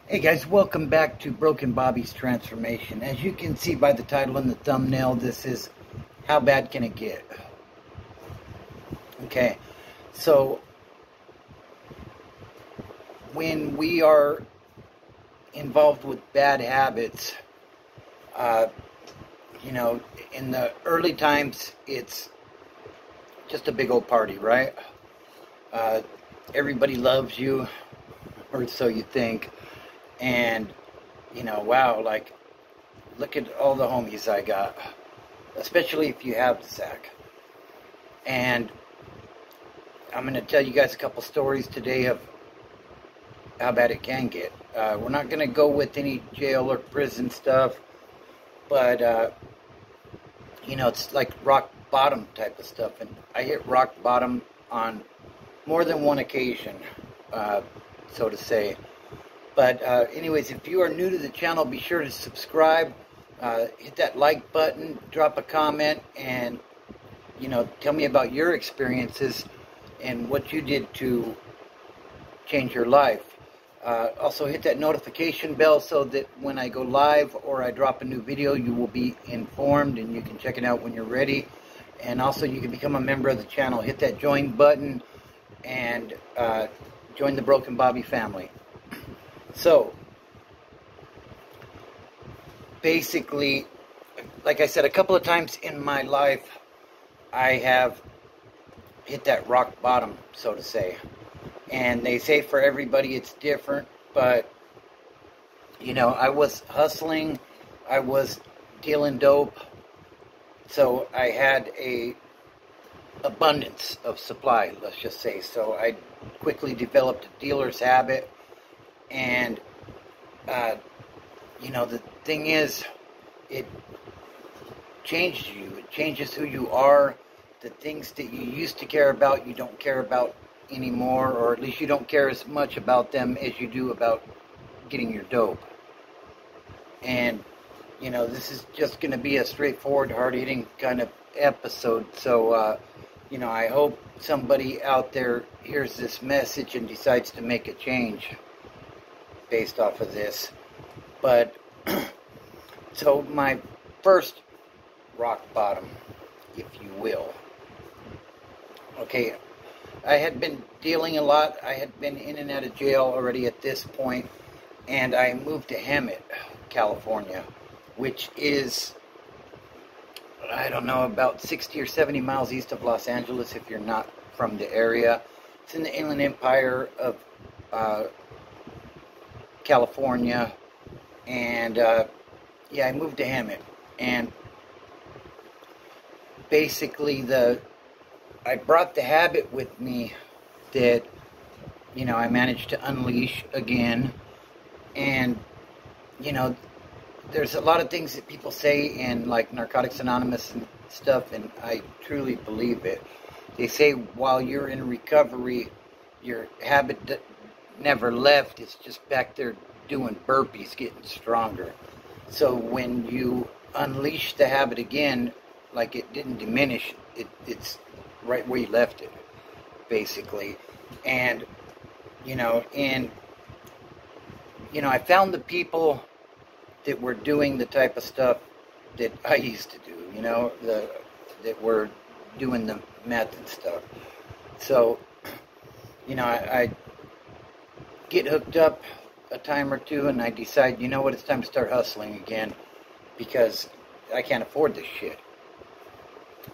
Hey guys, welcome back to Broken Bobby's Transformation. As you can see by the title and the thumbnail, this is How Bad Can It Get? Okay, so when we are involved with bad habits, in the early times, it's just a big old party, right? Everybody loves you, or so you think. And, wow, like, look at all the homies I got, especially if you have the sack. And I'm going to tell you guys a couple stories today of how bad it can get. We're not going to go with any jail or prison stuff, but, it's like rock bottom type of stuff. And I hit rock bottom on more than one occasion, so to say. But anyways, if you are new to the channel, be sure to subscribe, hit that like button, drop a comment, and, tell me about your experiences and what you did to change your life. Also, hit that notification bell so that when I go live or I drop a new video, you will be informed and you can check it out when you're ready. And also, you can become a member of the channel. Hit that join button and join the Broken Bobby family. So, basically, like I said, a couple of times in my life, I have hit that rock bottom, so to say. And they say for everybody it's different, but, I was hustling, I was dealing dope, so I had a abundance of supply, let's just say. So I quickly developed a dealer's habit. And, the thing is, it changes you. It changes who you are. The things that you used to care about, you don't care about anymore, or at least you don't care as much about them as you do about getting your dope. And, this is just going to be a straightforward, hard-hitting kind of episode. So, I hope somebody out there hears this message and decides to make a change based off of this. But so my first rock bottom, if you will. Okay, I had been dealing a lot. I had been in and out of jail already at this point, and I moved to Hemet, California, which is, I don't know, about 60 or 70 miles east of Los Angeles if you're not from the area. It's in the Inland Empire of California. And I moved to Hemet, and basically I brought the habit with me that I managed to unleash again. And there's a lot of things that people say in like Narcotics Anonymous and stuff, and I truly believe it. They say while you're in recovery, your habit never left. It's just back there doing burpees, getting stronger. So when you unleash the habit again, like it didn't diminish, it's right where you left it, basically. And I found the people that were doing the type of stuff that I used to do, that were doing the meth and stuff. So, I get hooked up a time or two, and I decide, it's time to start hustling again, because I can't afford this shit.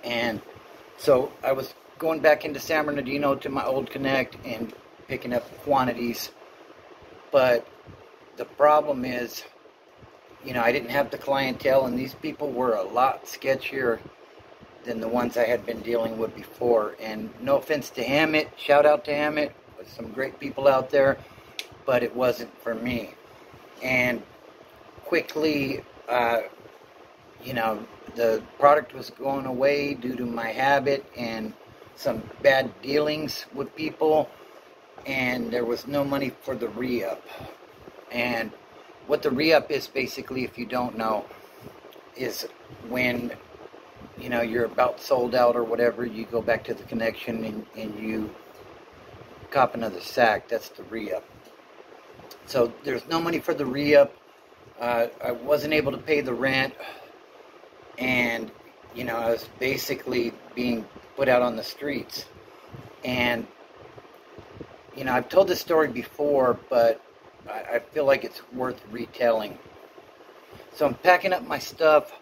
And so I was going back into San Bernardino to my old connect and picking up quantities, but the problem is, I didn't have the clientele, and these people were a lot sketchier than the ones I had been dealing with before. And no offense to Hemet, shout out to Hemet, there's some great people out there, but it wasn't for me. And quickly, the product was going away due to my habit and some bad dealings with people, and there was no money for the re-up. And what the re-up is, basically, if you don't know, is when, you're about sold out or whatever, you go back to the connection and you cop another sack. That's the re-up. So there's no money for the re-up. I wasn't able to pay the rent, and I was basically being put out on the streets. And I've told this story before, but I feel like it's worth retelling. So I'm packing up my stuff.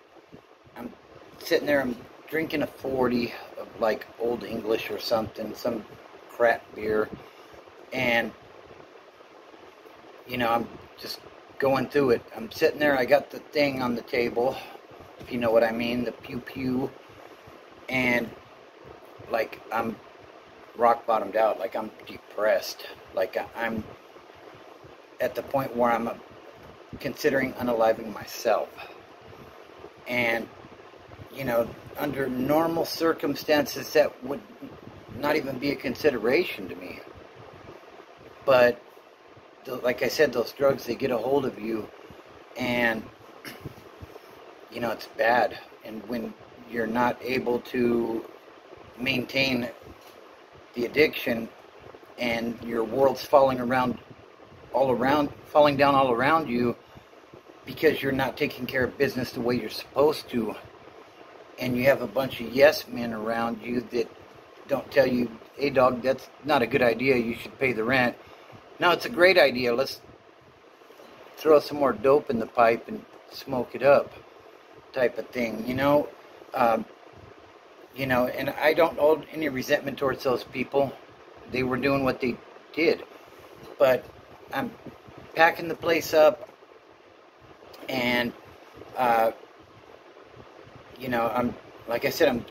I'm sitting there. I'm drinking a 40 of like Old English or something, some crap beer, and I'm just going through it. I'm sitting there. I got the thing on the table, if you know what I mean, the pew pew, and like I'm rock bottomed out. Like I'm depressed. Like I'm at the point where I'm considering unaliving myself. And under normal circumstances, that would not even be a consideration to me. But like I said, those drugs, they get a hold of you, and it's bad. And when you're not able to maintain the addiction, and your world's falling down all around you, because you're not taking care of business the way you're supposed to, and you have a bunch of yes men around you that don't tell you, hey dog, that's not a good idea, you should pay the rent. No, it's a great idea, let's throw some more dope in the pipe and smoke it up, type of thing, and I don't hold any resentment towards those people. They were doing what they did. But I'm packing the place up, and I'm, like I said, I'm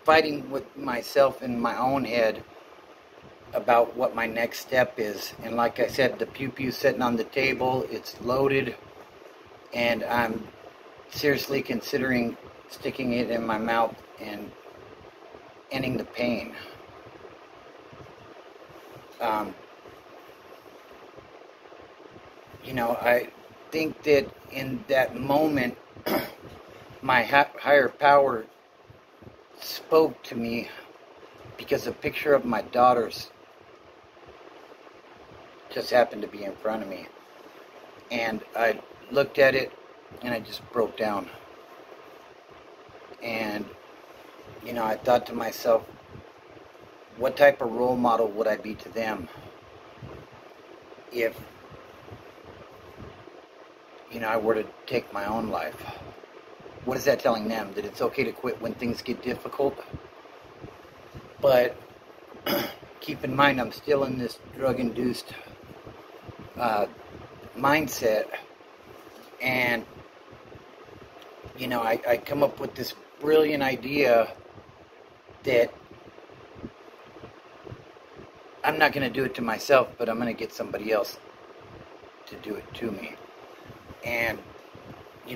fighting with myself in my own head about what my next step is. And like I said, the pew pew sitting on the table, it's loaded, and I'm seriously considering sticking it in my mouth and ending the pain. I think that in that moment, my higher power spoke to me, because a picture of my daughter's just happened to be in front of me. And I looked at it, and I just broke down. And, I thought to myself, what type of role model would I be to them if, I were to take my own life? What is that telling them? That it's okay to quit when things get difficult? But keep in mind, I'm still in this drug-induced mindset. And, I come up with this brilliant idea that I'm not going to do it to myself, but I'm going to get somebody else to do it to me. And,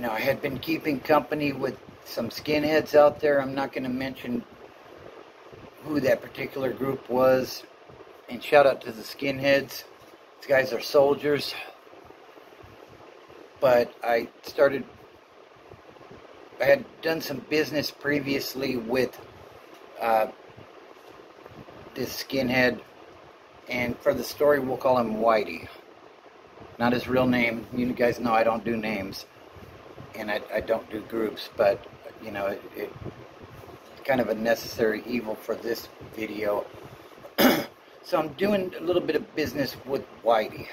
I had been keeping company with some skinheads out there. I'm not going to mention who that particular group was. And shout out to the skinheads. These guys are soldiers. But I had done some business previously with this skinhead, and for the story we'll call him Whitey. Not his real name. You guys know I don't do names, and I don't do groups, but it's kind of a necessary evil for this video. So I'm doing a little bit of business with Whitey,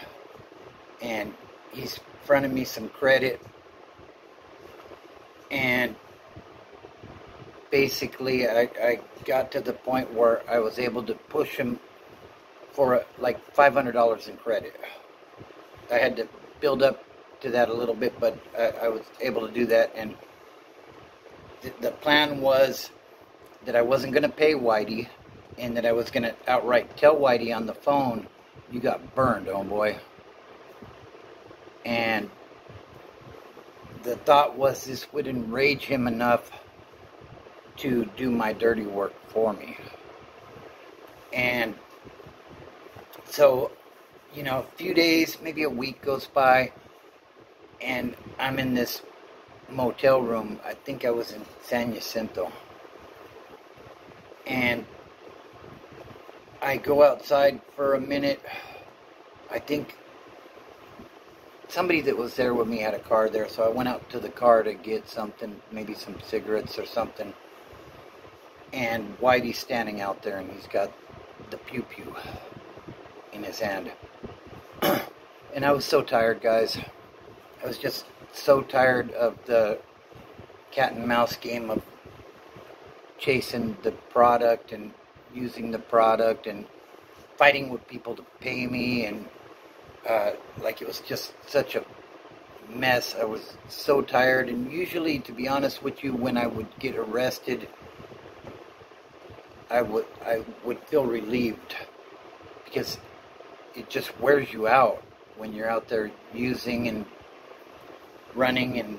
and he's fronted me some credit. And basically, I got to the point where I was able to push him for like $500 in credit. I had to build up to that a little bit, but I was able to do that. And the plan was that I wasn't going to pay Whitey, and that I was going to outright tell Whitey on the phone, you got burned, homeboy. And the thought was this would enrage him enough to do my dirty work for me. And so, a few days, maybe a week goes by, and I'm in this motel room. I think I was in San Jacinto. And I go outside for a minute, I think somebody that was there with me had a car there, so I went out to the car to get something, maybe some cigarettes or something. And Whitey's standing out there, and he's got the pew-pew in his hand. And I was so tired, guys. I was just so tired of the cat and mouse game of chasing the product and using the product and fighting with people to pay me, and like it was just such a mess. I was so tired, and usually, to be honest with you, when I would get arrested, I would feel relieved, because it just wears you out when you're out there using and running and,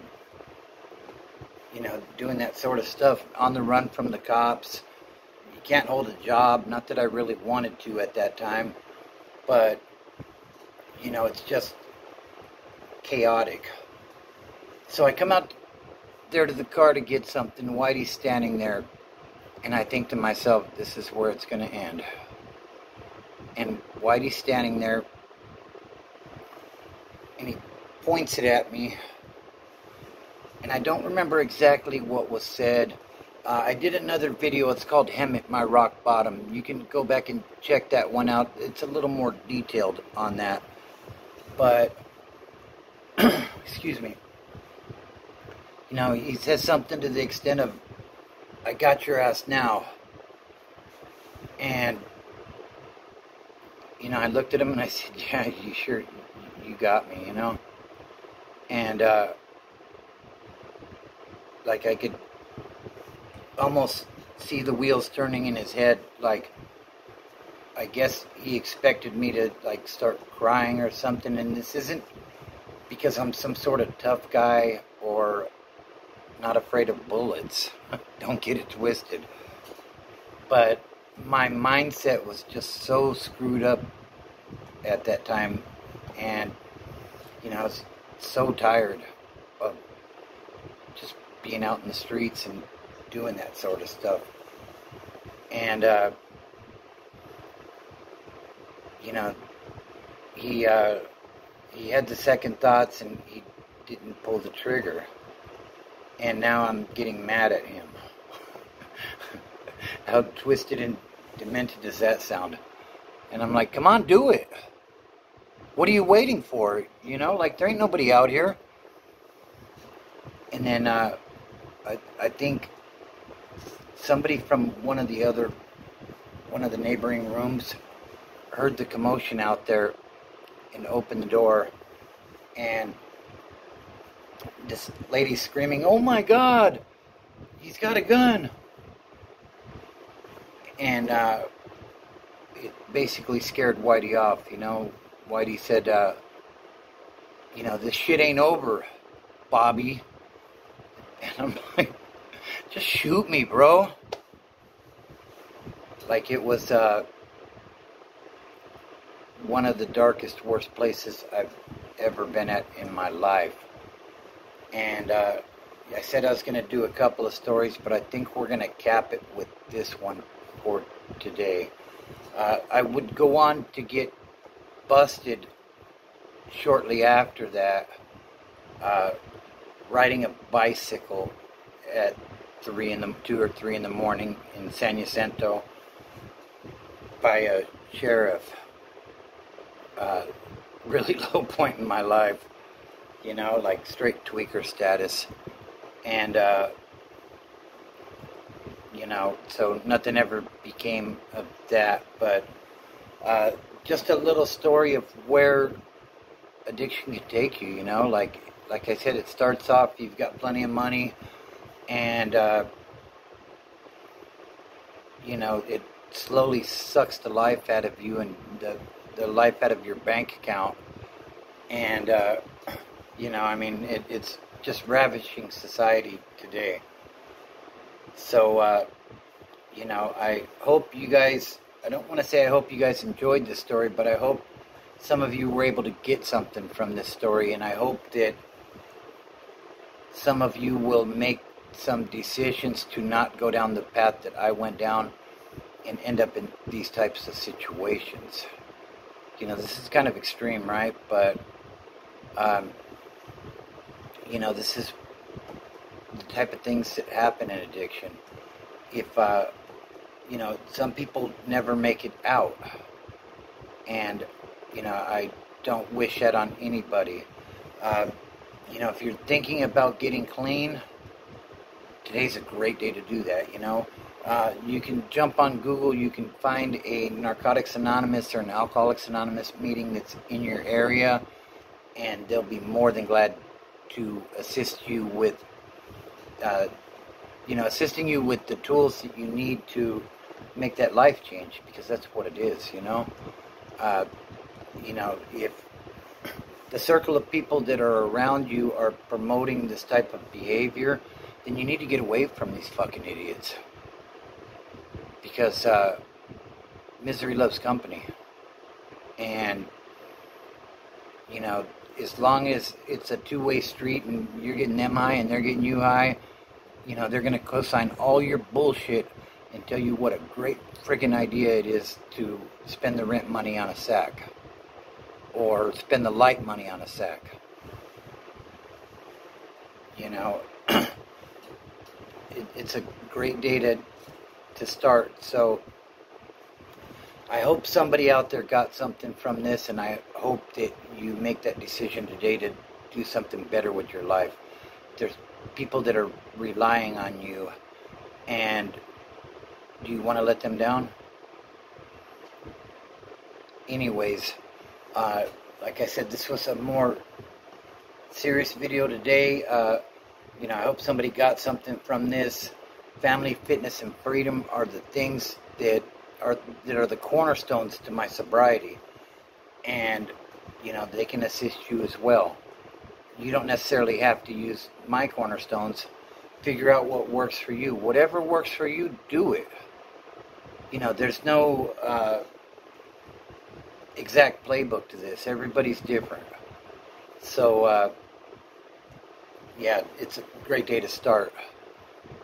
you know, doing that sort of stuff on the run from the cops. You can't hold a job. Not that I really wanted to at that time, but, you know, it's just chaotic. So I come out there to the car to get something. Whitey's standing there. And I think to myself, this is where it's going to end. And Whitey's standing there, and he points it at me. And I don't remember exactly what was said. I did another video. It's called Hem at My Rock Bottom. You can go back and check that one out. It's a little more detailed on that. But, excuse me. You know, he says something to the extent of, I got your ass now. And, you know, I looked at him and I said, yeah, you sure, you got me, you know. And, like I could almost see the wheels turning in his head. Like, I guess he expected me to, like, start crying or something. And this isn't because I'm some sort of tough guy or not afraid of bullets. Don't get it twisted. But my mindset was just so screwed up at that time. And, you know, I was so tired of just being out in the streets and doing that sort of stuff. And, you know, he had the second thoughts and he didn't pull the trigger. And now I'm getting mad at him. How twisted and demented does that sound? And I'm like, come on, do it. What are you waiting for? You know, like, there ain't nobody out here. And then I think somebody from one of the neighboring rooms heard the commotion out there and opened the door. And this lady screaming, oh my God, he's got a gun. And it basically scared Whitey off, you know. Whitey said, you know, this shit ain't over, Bobby. And I'm like, just shoot me, bro. Like it was one of the darkest, worst places I've ever been at in my life. And I said I was going to do a couple of stories, but I think we're going to cap it with this one for today. I would go on to get busted shortly after that, riding a bicycle at 2 or 3 in the morning in San Jacinto by a sheriff. Really low point in my life, you know, like straight tweaker status. And, you know, so nothing ever became of that, but just a little story of where addiction can take you, you know, like I said, it starts off, you've got plenty of money, and, you know, it slowly sucks the life out of you and the life out of your bank account, and, you know, I mean, it's just ravaging society today. So, you know, I hope you guys, I don't want to say I hope you guys enjoyed this story, but I hope some of you were able to get something from this story, and I hope that some of you will make some decisions to not go down the path that I went down and end up in these types of situations. You know, this is kind of extreme, right? But, you know, this is the type of things that happen in addiction. If, you know, some people never make it out. And, you know, I don't wish that on anybody. You know, if you're thinking about getting clean, today's a great day to do that, you know. You can jump on Google, you can find a Narcotics Anonymous or an Alcoholics Anonymous meeting that's in your area, and they'll be more than glad to assist you with, you know, assisting you with the tools that you need to make that life change, because that's what it is, you know. You know, if the circle of people that are around you are promoting this type of behavior, then you need to get away from these fucking idiots. Because misery loves company. And, you know, as long as it's a two-way street and you're getting them high and they're getting you high, you know, they're going to co-sign all your bullshit and tell you what a great friggin' idea it is to spend the rent money on a sack. Or spend the light money on a sack. You know, it's a great day to start. So I hope somebody out there got something from this, and I hope that you make that decision today to do something better with your life. There's people that are relying on you, and do you want to let them down? Anyways, like I said, this was a more serious video today. You know, I hope somebody got something from this. Family, fitness, and freedom are the things that are the cornerstones to my sobriety. And, you know, they can assist you as well. You don't necessarily have to use my cornerstones. Figure out what works for you. Whatever works for you, do it. You know, there's no exact playbook to this. Everybody's different. So, yeah, it's a great day to start.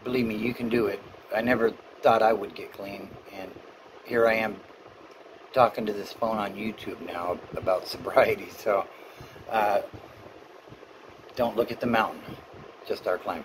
Believe me, you can do it. I never thought I would get clean, and here I am talking to this phone on YouTube now about sobriety. So, don't look at the mountain, just our climb.